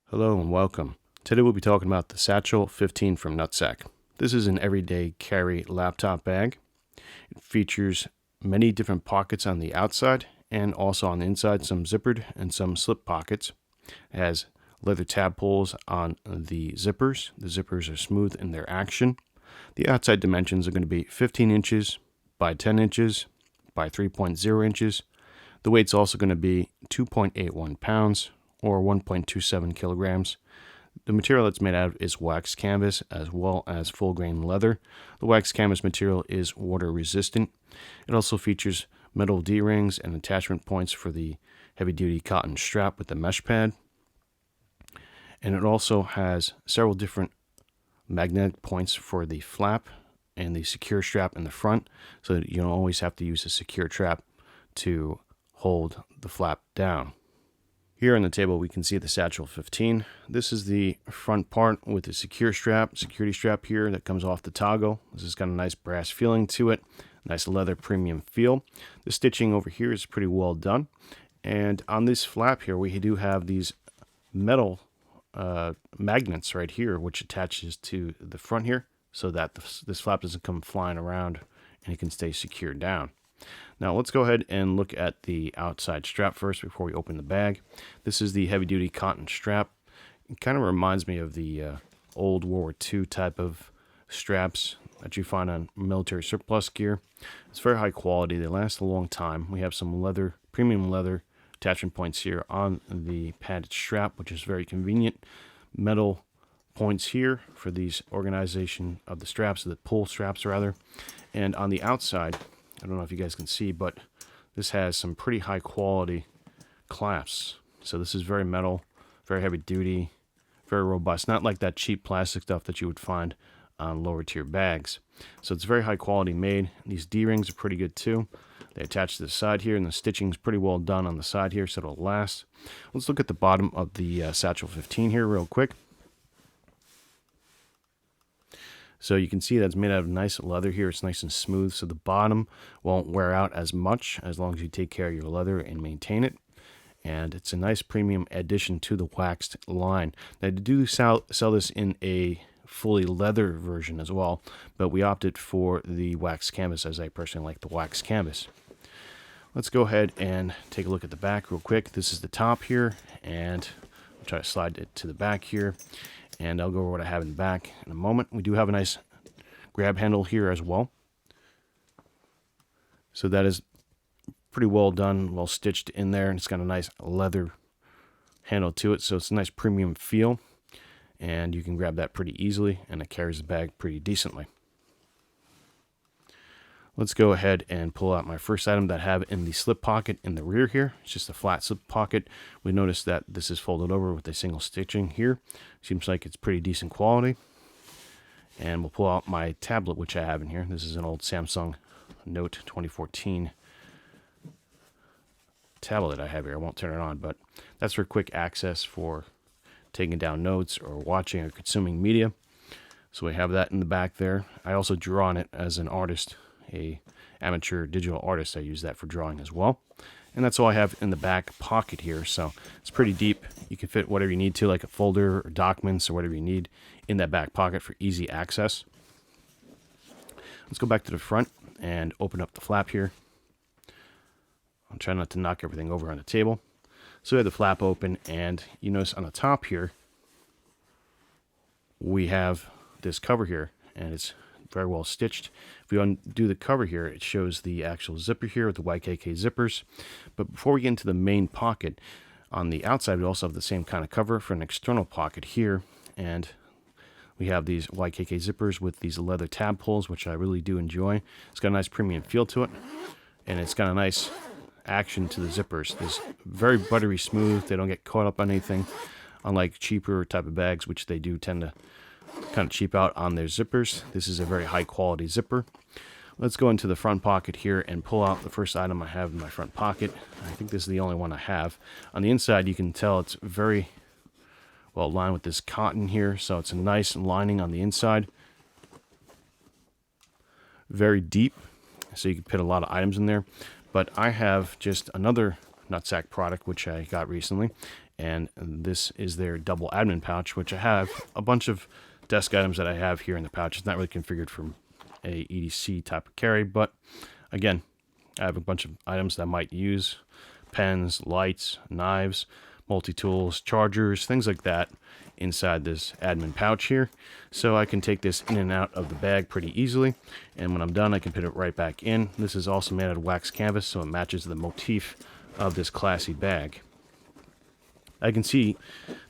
Hello and welcome. Today we'll be talking about the Satchel 15 from Nutsac. This is an everyday carry laptop bag. It features many different pockets on the outside and also on the inside, some zippered and some slip pockets. It has leather tab pulls on the zippers. The zippers are smooth in their action. The outside dimensions are going to be 15 inches by 10 inches by 3.0 inches. The weight's also going to be 2.81 pounds. Or 1.27 kilograms. The material it's made out of is wax canvas as well as full grain leather. The wax canvas material is water resistant. It also features metal D-rings and attachment points for the heavy duty cotton strap with the mesh pad. And it also has several different magnetic points for the flap and the secure strap in the front, so that you don't always have to use a secure trap to hold the flap down. Here on the table, we can see the Satchel 15. This is the front part with the security strap here that comes off the toggle. This has got a nice brass feeling to it, nice leather premium feel. The stitching over here is pretty well done. And on this flap here, we do have these metal magnets right here, which attaches to the front here so that this flap doesn't come flying around and it can stay secure down. Now let's go ahead and look at the outside strap first before we open the bag. This is the heavy-duty cotton strap. It kind of reminds me of the old World War II type of straps that you find on military surplus gear. It's very high quality. They last a long time. We have some leather, premium leather attachment points here on the padded strap, which is very convenient. Metal points here for these organization of the straps, the pull straps rather. And on the outside, I don't know if you guys can see, but this has some pretty high quality clasps. So this is very metal, very heavy duty, very robust. Not like that cheap plastic stuff that you would find on lower tier bags. So it's very high quality made. These D-rings are pretty good too. They attach to the side here, and the stitching is pretty well done on the side here, so it'll last. Let's look at the bottom of the Satchel 15 here real quick. So you can see that's made out of nice leather here. It's nice and smooth, so the bottom won't wear out as much as long as you take care of your leather and maintain it. And it's a nice premium addition to the waxed line. They do sell this in a fully leather version as well, but we opted for the wax canvas as I personally like the wax canvas. Let's go ahead and take a look at the back real quick. This is the top here, and I'll try to slide it to the back here. And I'll go over what I have in the back in a moment. We do have a nice grab handle here as well. So that is pretty well done, well stitched in there. And it's got a nice leather handle to it. So it's a nice premium feel. And you can grab that pretty easily. And it carries the bag pretty decently. Let's go ahead and pull out my first item that I have in the slip pocket in the rear here. It's just a flat slip pocket. We notice that this is folded over with a single stitching here. Seems like it's pretty decent quality. And we'll pull out my tablet, which I have in here. This is an old Samsung Note 2014 tablet I have here. I won't turn it on, but that's for quick access for taking down notes or watching or consuming media. So we have that in the back there. I also draw on it as an artist. A amateur digital artist. I use that for drawing as well. And that's all I have in the back pocket here. So it's pretty deep. You can fit whatever you need to, like a folder or documents or whatever you need in that back pocket for easy access. Let's go back to the front and open up the flap here. I'll try not to knock everything over on the table. So we have the flap open, and you notice on the top here we have this cover here, and it's very well stitched. If we undo the cover here, it shows the actual zipper here with the YKK zippers. But before we get into the main pocket, on the outside we also have the same kind of cover for an external pocket here, and we have these YKK zippers with these leather tab pulls, which I really do enjoy. It's got a nice premium feel to it, and it's got a nice action to the zippers. It's very buttery smooth. They don't get caught up on anything, unlike cheaper type of bags, which they do tend to kind of cheap out on their zippers. This is a very high quality zipper. Let's go into the front pocket here and pull out the first item I have in my front pocket. I think this is the only one I have. On the inside, you can tell it's very well lined with this cotton here, so it's a nice lining on the inside. Very deep, so you can fit a lot of items in there. But I have just another Nutsac product, which I got recently. And this is their double admin pouch, which I have a bunch of desk items that I have here in the pouch. It's not really configured for a EDC type of carry, but again, I have a bunch of items that I might use: pens, lights, knives, multi-tools, chargers, things like that inside this admin pouch here. So I can take this in and out of the bag pretty easily, and when I'm done I can put it right back in. This is also made out of wax canvas, so it matches the motif of this classy bag. I can see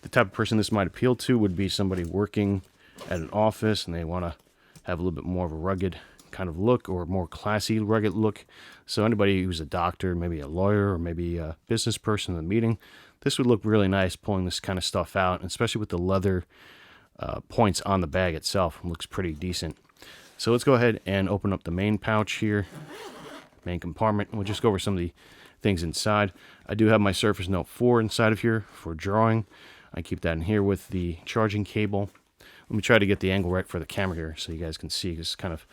the type of person this might appeal to would be somebody working at an office and they want to have a little bit more of a rugged kind of look, or more classy rugged look. So anybody who's a doctor, maybe a lawyer, or maybe a business person in a meeting, this would look really nice pulling this kind of stuff out, and especially with the leather points on the bag itself. It looks pretty decent. So let's go ahead and open up the main pouch here, main compartment, and we'll just go over some of the things inside. I do have my Surface Note 4 inside of here for drawing. I keep that in here with the charging cable. Let me try to get the angle right for the camera here so you guys can see. It's kind of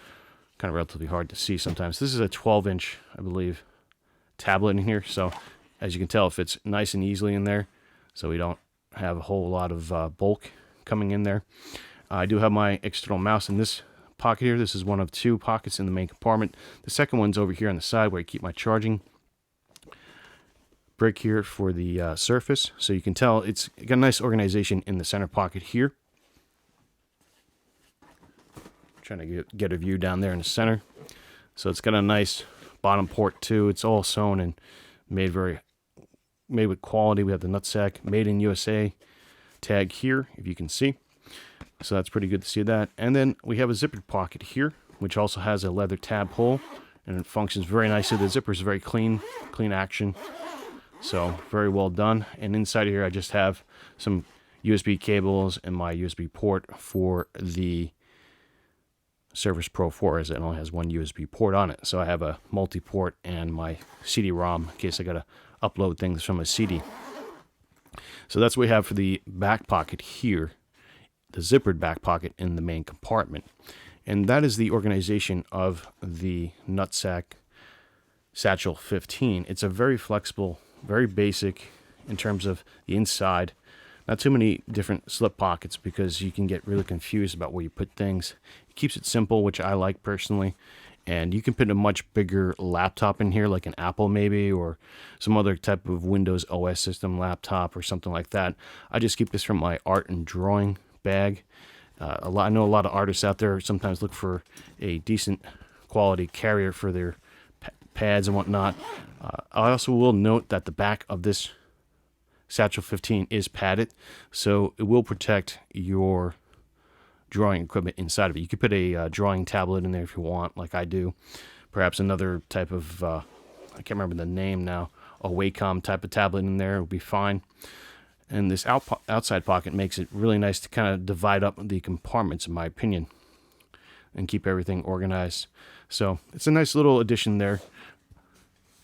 relatively hard to see sometimes. This is a 12-inch, I believe, tablet in here. So as you can tell, it fits nice and easily in there. So we don't have a whole lot of bulk coming in there. I do have my external mouse in this pocket here. This is one of two pockets in the main compartment. The second one's over here on the side where I keep my charging brick here for the Surface. So you can tell it's got a nice organization in the center pocket here. Trying to get a view down there in the center. So it's got a nice bottom port too. It's all sewn and made with quality. We have the Nutsac Made in USA tag here, if you can see. So that's pretty good to see that. And then we have a zippered pocket here, which also has a leather tab hole, and it functions very nicely. The zipper is very clean action. So very well done. And inside here I just have some USB cables and my USB port for the Surface Pro 4, as it only has one USB port on it. So I have a multi-port and my CD-ROM in case I gotta upload things from a CD. So that's what we have for the back pocket here, the zippered back pocket in the main compartment. And that is the organization of the Nutsac Satchel 15. It's a very flexible, very basic in terms of the inside. Not too many different slip pockets because you can get really confused about where you put things. It keeps it simple, which I like personally. And you can put a much bigger laptop in here, like an Apple maybe, or some other type of Windows OS system laptop or something like that. I just keep this from my art and drawing bag. I know a lot of artists out there sometimes look for a decent quality carrier for their pads and whatnot. I also will note that the back of this Satchel 15 is padded, so it will protect your drawing equipment inside of it. You could put a drawing tablet in there if you want, like I do. Perhaps another type of, I can't remember the name now, a Wacom type of tablet in there would be fine. And this outside pocket makes it really nice to kind of divide up the compartments, in my opinion, and keep everything organized. So it's a nice little addition there.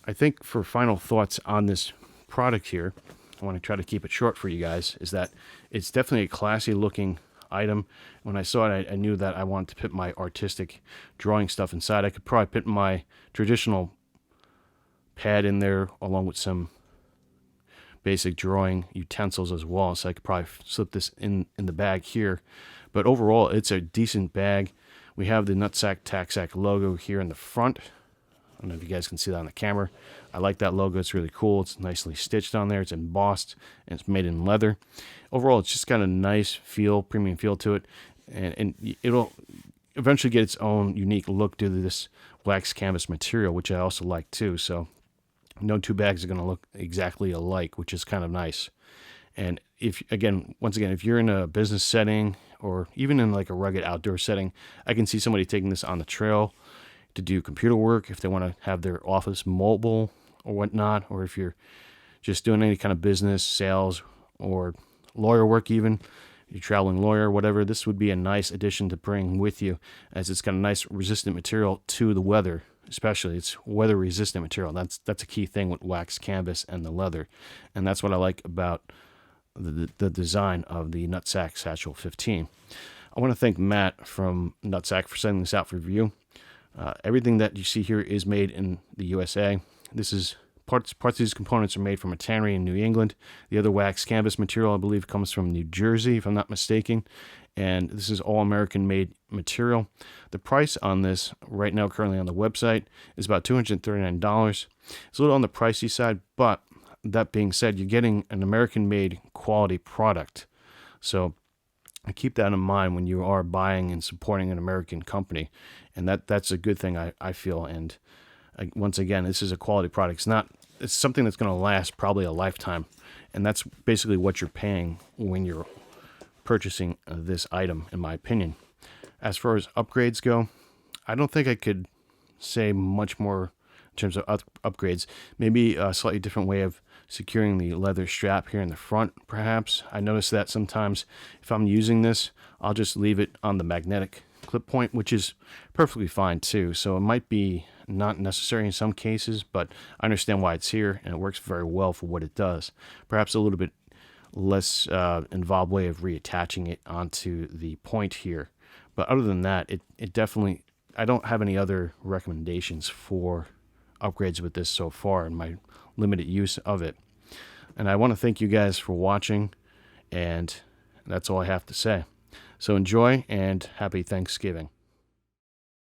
I think for final thoughts on this product here, I want to try to keep it short for you guys, is that it's definitely a classy looking item. When I saw it, I knew that I wanted to put my artistic drawing stuff inside. I could probably put my traditional pad in there along with some basic drawing utensils as well, so I could probably slip this in the bag here. But overall, it's a decent bag. We have the Nutsac TacSac logo here in the front. I don't know if you guys can see that on the camera. I like that logo. It's really cool. It's nicely stitched on there. It's embossed, and it's made in leather. Overall, it's just got a nice feel, premium feel to it, and it'll eventually get its own unique look due to this wax canvas material, which I also like too. So no two bags are going to look exactly alike, which is kind of nice. And once again, if you're in a business setting or even in like a rugged outdoor setting, I can see somebody taking this on the trail to do computer work, if they want to have their office mobile or whatnot, or if you're just doing any kind of business, sales, or lawyer work even, you're traveling lawyer, whatever, this would be a nice addition to bring with you, as it's got a nice resistant material to the weather. Especially, it's weather resistant material. That's a key thing with wax canvas and the leather, and that's what I like about the design of the Nutsac Satchel 15. I want to thank Matt from Nutsac for sending this out for review. Everything that you see here is made in the USA. This is parts of these components are made from a tannery in New England. The other wax canvas material, I believe, comes from New Jersey, if I'm not mistaken. And this is all American-made material. The price on this right now, currently on the website, is about $239. It's a little on the pricey side, but that being said, you're getting an American-made quality product. So keep that in mind when you are buying and supporting an American company. And that's a good thing, I feel. And once again, this is a quality product. It's something that's going to last probably a lifetime. And that's basically what you're paying when you're purchasing this item, in my opinion. As far as upgrades go, I don't think I could say much more in terms of upgrades. Maybe a slightly different way of securing the leather strap here in the front, perhaps. I notice that sometimes if I'm using this, I'll just leave it on the magnetic clip point, which is perfectly fine too. So it might be not necessary in some cases, but I understand why it's here, and it works very well for what it does. Perhaps a little bit less involved way of reattaching it onto the point here. But other than that, it definitely, I don't have any other recommendations for upgrades with this so far in my limited use of it. And I want to thank you guys for watching, and that's all I have to say. So enjoy, and happy Thanksgiving.